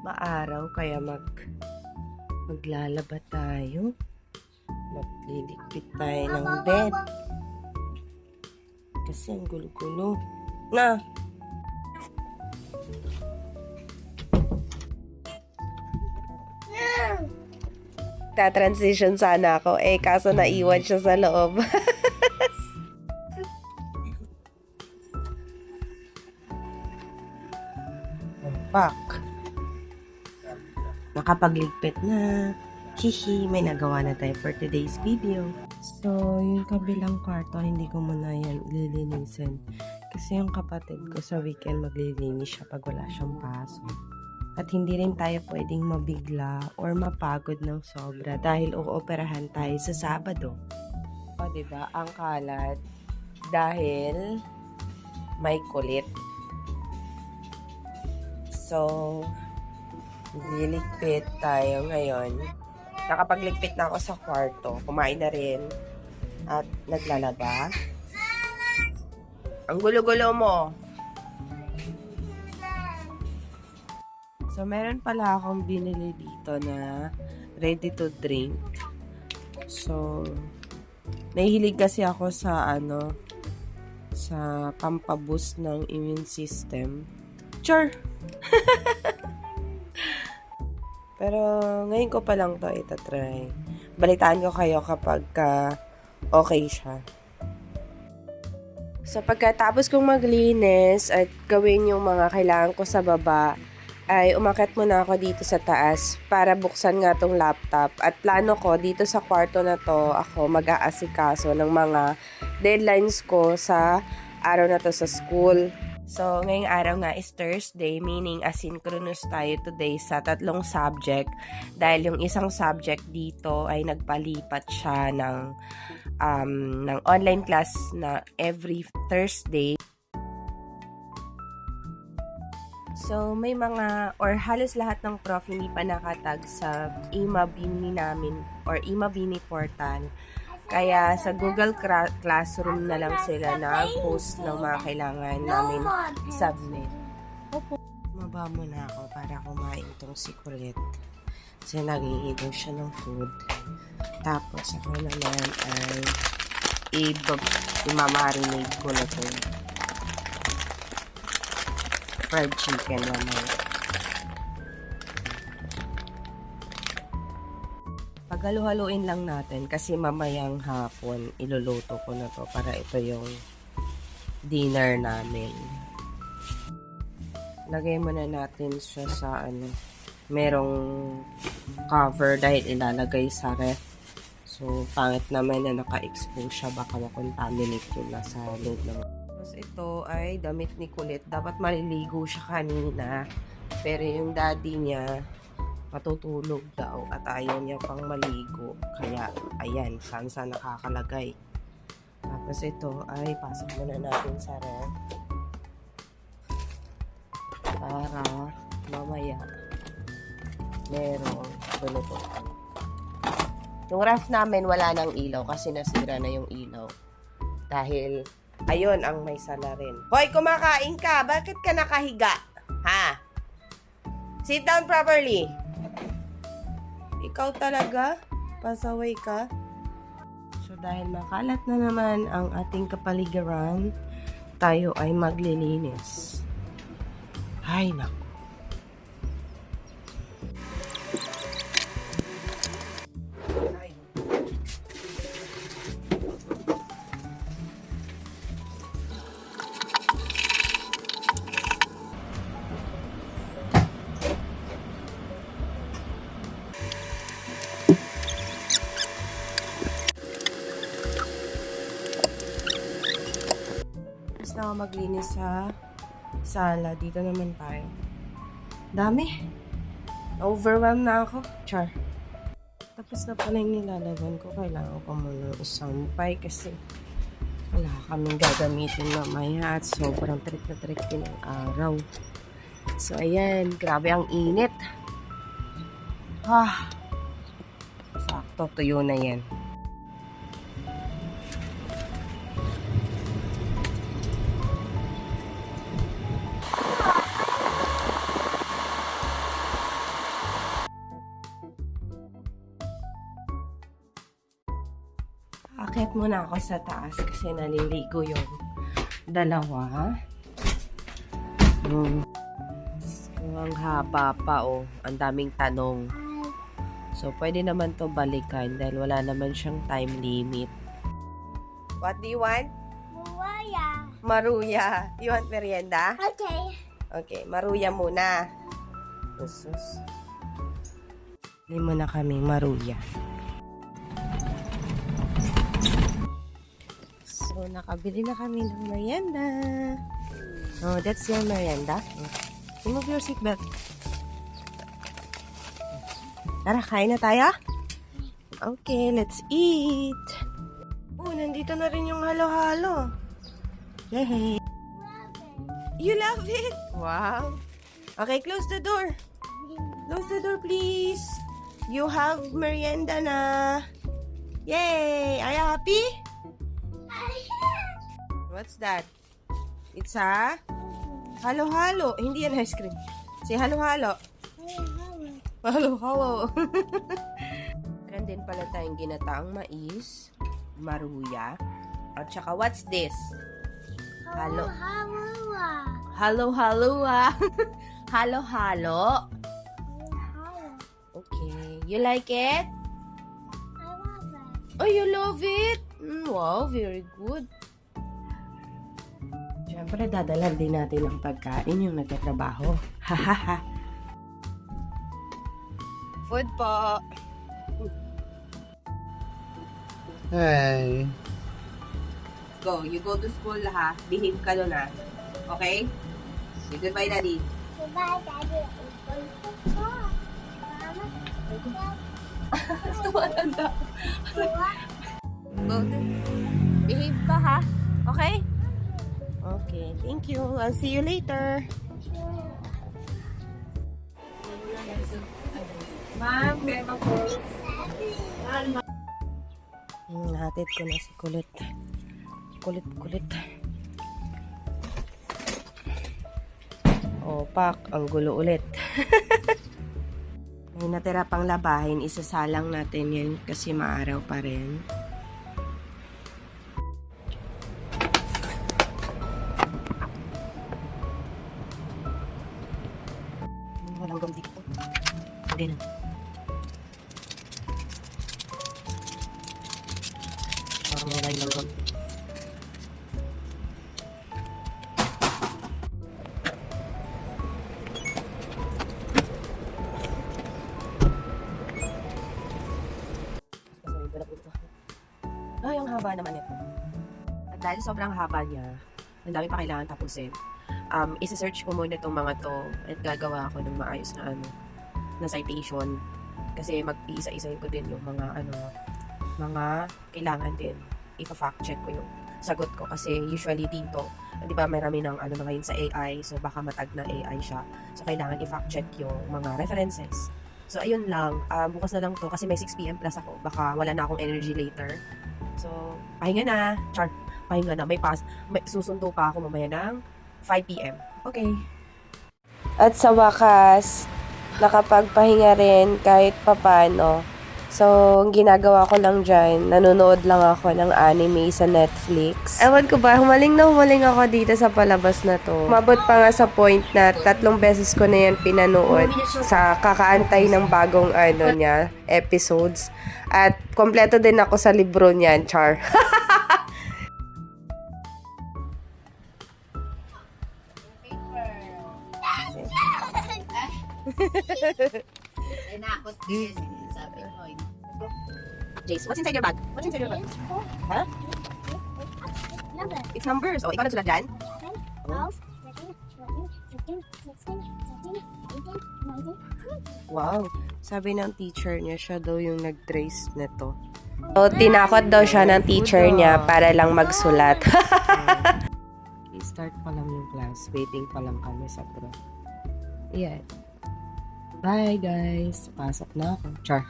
Maaraw kaya maglalaba tayo. Magliligpit tayo ng bed. Kasi ang gulo-gulo. Na! Ta-transition sana ako. Kaso naiwan siya sa loob. Back. Nakapagligpit na. Hihi, may nagawa na tayo for today's video. So, yung kabilang kwarto, hindi ko muna yan lilinisin. Kasi yung kapatid ko sa weekend maglilinis siya pag wala siyang pasok. At hindi rin tayo pwedeng mabigla or mapagod ng sobra dahil uoperahan tayo sa Sabado. O, diba? Ang kalat dahil may kulit. So, liligpit tayo ngayon. Nakapagligpit na ako sa kwarto. Kumain na rin. At naglalaba. Ang gulo-gulo mo. So, meron pala akong binili dito na ready to drink. So, nahihilig kasi ako sa sa pampaboost ng immune system. Sure! Pero ngayon ko pa lang to itatry. Balitaan ko kayo kapag okay siya. So pagkatapos kong maglinis at gawin yung mga kailangan ko sa baba, ay umakyat muna ako dito sa taas para buksan nga tong laptop. At plano ko dito sa kwarto na to, ako mag-aasikaso ng mga deadlines ko sa araw na to sa school. So, ngayong araw nga is Thursday, meaning asynchronous tayo today sa 3 subject. Dahil yung isang subject dito ay nagpalipat siya ng online class na every Thursday. So, may mga, or halos lahat ng prof hindi pa nakatag sa Imabini namin, or Imabini portal. Kaya sa Google Classroom na lang sila nag-post ng mga kailangan namin submit. Maba muna ako para kumain itong si Colette. Kasi nag-iinom siya ng food. Tapos ako naman ay i-marinate ko na ito. Fried chicken naman. Paghalu-haluin lang natin kasi mamayang hapon iluluto ko na to para ito yung dinner namin. Lagay muna natin siya sa merong cover dahil ilalagay sa ref. So, pangit naman na naka-expose siya, baka makontaminate yung nasa loob ng. Tapos ito ay damit ni Kulit. Dapat maliligo siya kanina. Pero yung daddy niya matutulog daw at ayaw niya pang maligo. Kaya, ayan, saan nakakalagay. Tapos ito ay pasok muna natin sa ref. Para mamaya merong lulutuin. Yung ref namin wala nang ilaw kasi nasira na yung ilaw. Dahil, ayun ang may salarin. Hoy, kumakain ka! Bakit ka nakahiga? Ha? Sit down properly. Ikaw talaga? Pasaway ka? So, dahil makalat na naman ang ating kapaligiran, tayo ay maglilinis. Ay, naku. Na maglinis sa sala. Dito naman tayo. Dami. Overwhelmed na ako. Char. Tapos na pala yung nilalaban ko. Kailangan ko muna isampay kasi wala kaming gagamitin mamaya at sobrang trik na trik din ang araw. So, ayan. Grabe ang init. Sakto. Tuyo na yan. Akit muna ako sa taas kasi naliligo yung dalawa. Ang haba pa, oh. Ang daming tanong. So, pwede naman to balikan dahil wala naman siyang time limit. What do you want? Maruya. Maruya. You want merienda? Okay. Okay, maruya muna. Usus. Bili muna kami maruya. So, nakabili na kami ng merienda. Oh, that's your merienda. Remove your seatbelt. Tara, kain na tayo? Okay, let's eat. Oh, nandito na rin yung halo-halo. Yay! You love it? Wow. Okay, close the door. Close the door, please. You have merienda na. Yay! Are you happy? What's that? It's a halo-halo. Hindi yan ice cream. Say halo-halo. Halo-halo. Meron din pala tayong ginataang mais, maruya, at saka what's this? Halo. Halo-halo. Halo-halo. Okay. You like it? Oh, you love it? Wow, very good. Siyempre, dadalan din natin ang pagkain yung nagtatrabaho. Hahaha. Food po. Hey. Go. You go to school, ha? Behave ka doon, ha? Okay? Say goodbye, Daddy. Goodbye, Daddy. Tumatanda. Go. Behave ka, ha? Okay? Okay. Thank you. I'll see you later. Ma'am, meron po. Hatid ko na si Kulit. Kulit. O, pak. Ang gulo ulit. May natira pang labahin. Isasalang natin yan kasi maaraw pa rin. Walang gam dito. Hindi na. Parang wala yung gam. Ay, ang haba naman ito. At dahil sobrang haba niya, ang dami pa kailangan tapusin. Isa-search ko muna itong mga to at gagawa ako ng maayos na na citation. Kasi mag-iisa-isahin ko din yung mga kailangan din. Ipa-fact check ko yung sagot ko. Kasi usually dito, di ba marami ng na ngayon sa AI, so baka matag na AI siya. So kailangan i-fact check yung mga references. So ayun lang, bukas na lang to kasi may 6 PM plus ako. Baka wala na akong energy later. So, pahinga na. Char, pahinga na. May susundo pa ako mamaya ng 5 PM. Okay. At sa wakas, nakapagpahinga rin kahit papano. So, ang ginagawa ko lang dyan, nanonood lang ako ng anime sa Netflix. Ewan ko ba, humaling ako dito sa palabas na to. Umabot pa nga sa point na 3 beses ko na yan pinanood sa kakaantay ng bagong niya, episodes. At kompleto din ako sa libro niyan, char. Jace, what's inside your bag? What's inside your bag? Huh? Number. It's numbers. Oh, ikaw nagsulat dyan? 12, 13, 14, 15, 16, 17, 18, 19. Wow. Sabi ng teacher niya, siya daw yung nag-trace nito. So, tinakot daw siya ng teacher niya para lang magsulat. Start pa lang yung class. Waiting pa lang kami sa pro. Yeah. Bye, guys. Pasok na ako. Char.